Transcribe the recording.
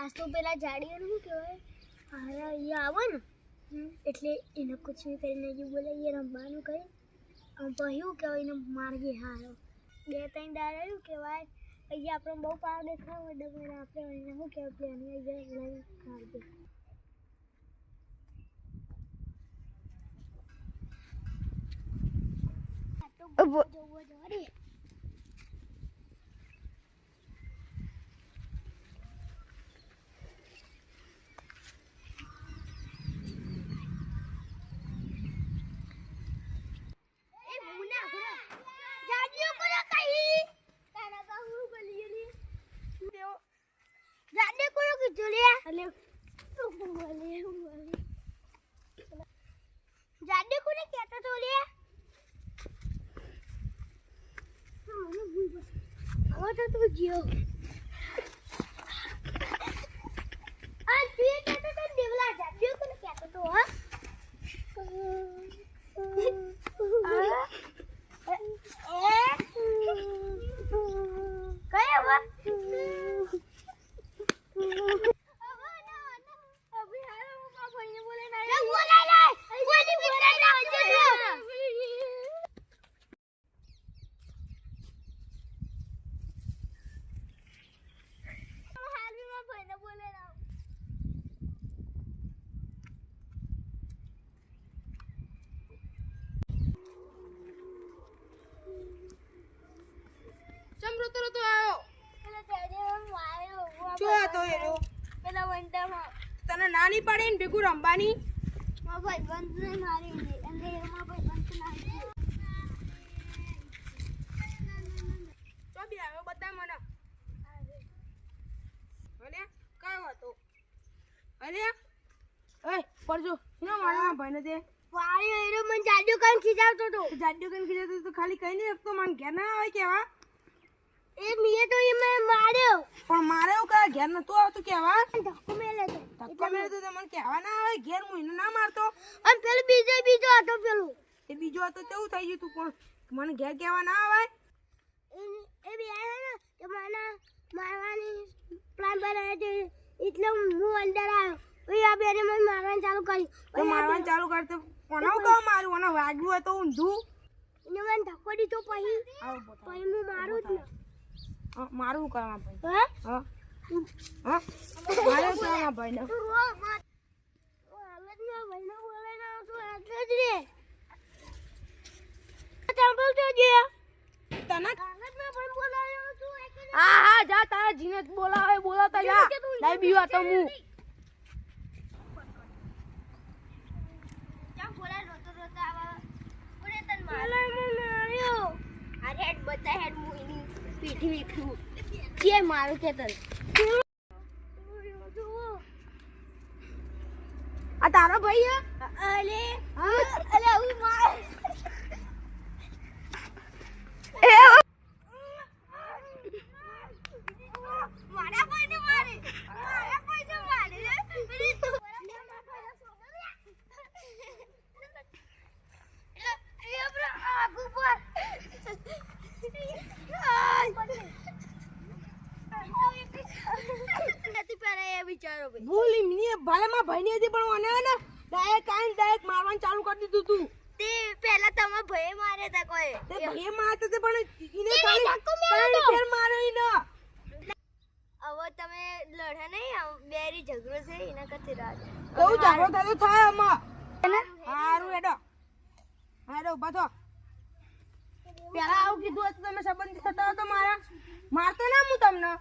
આજ તો પેલા જાડીઓને શું કહેવાય હારા અહીંયા આવે ને એટલે એને કુછ બી કરીને જે બોલે એ રમવાનું કરે પછી શું કહેવાય એને માર્ગે હારો 2-3 દાડા એવું કહેવાય અહીંયા આપણે બહુ પાર દેખાવ એટલે આપણે એને શું કહેવાય પ્લેન અહીંયા લઈને કાઢી જોવો જોડી જાડે કોને કહેતો તો લે હવે તો તું જીઓ આ તું કહેતો તો દેવલા જાડે કોને કહેતો તો હા રોતો આવ્યો જો તો એરો પેલા વંટામાં તને નાની પડે ને ભેગું રમવાની મારા ભાઈ બંધ ને મારી અને મારા ભાઈ બંધ ના ચો બી આવ્યો બતા મને અલે કયો હતો અલે ઓય પરજો નો મારા ભાઈને દે વાળી એરો મને જાડ્યો કાન ખીજાવતો તો તો ખાલી કઈ નહીં શકતો મને ઘેર ના આવે કેવા એ મીએ તો એ મેં માર્યો પણ મારે એવું કરે ઘેર નતું આવતું કેવા ધક્કો મેલે તો ધક્કો મેરે તો મને કેવા ના આવે ઘેર હું એને ના મારતો અને પેલો બીજો હતો પેલો એ બીજો હતો તેવું થઈ ગયું તું પણ મને ઘેર કેવા ના આવે એ બી આયા ને કે મને મારવાની પ્લાન બનાવ્યો છે એટલે હું અંદર આવ્યો પછી આ બેને મને મારવાનું ચાલુ કર્યું તો મારવાનું ચાલુ કરતો કોના કહો મારું અને વાગ્યું હોય તો ઊંધું એને મને ધક્કો દીધો પછી આવ પછી હું મારું જ ને મારું કરવા ભાઈ હા હા હા મારું કરવા ભાઈ ને તું રો મત હાલતમાં ભાઈને બોલે ના તું એટલે જ રે ચાંપલ તો જે તને હાલતમાં ભાઈ બોલાયો તું હા જા તારા જીને બોલાવે બોલાતા જા નહીં બીવા તો હું ચામ બોલા રોતો આવા કોને તન માર્યો આ હેડ બતા હેડ મુઈની પીઠી વિખરું કે મારું કે તન આ તારો ભાઈ અલે અલે હું માર મારા ભાઈને મારે બોલી મિની ભલે માં ભાઈ ની હતી પણ મને ને ડાયરેક્ટ મારવાનું ચાલુ કરી દીધું તું તે પહેલા તમે ભય મારે તા કોઈ તે ભાઈ મારતો તે પણ ઈને ખાલી ફેર માર્યો ઈને હવે તમે લડે નહીં બેરી ઝઘડો છે એના કરતી રાત બહુ ઝઘડો થતો થાય આમાં હારું હેડો ઉભા થો પેલા આવું કીધું હતું તમે સંબંધી થતા હતો મારા મારતો ના હું તમને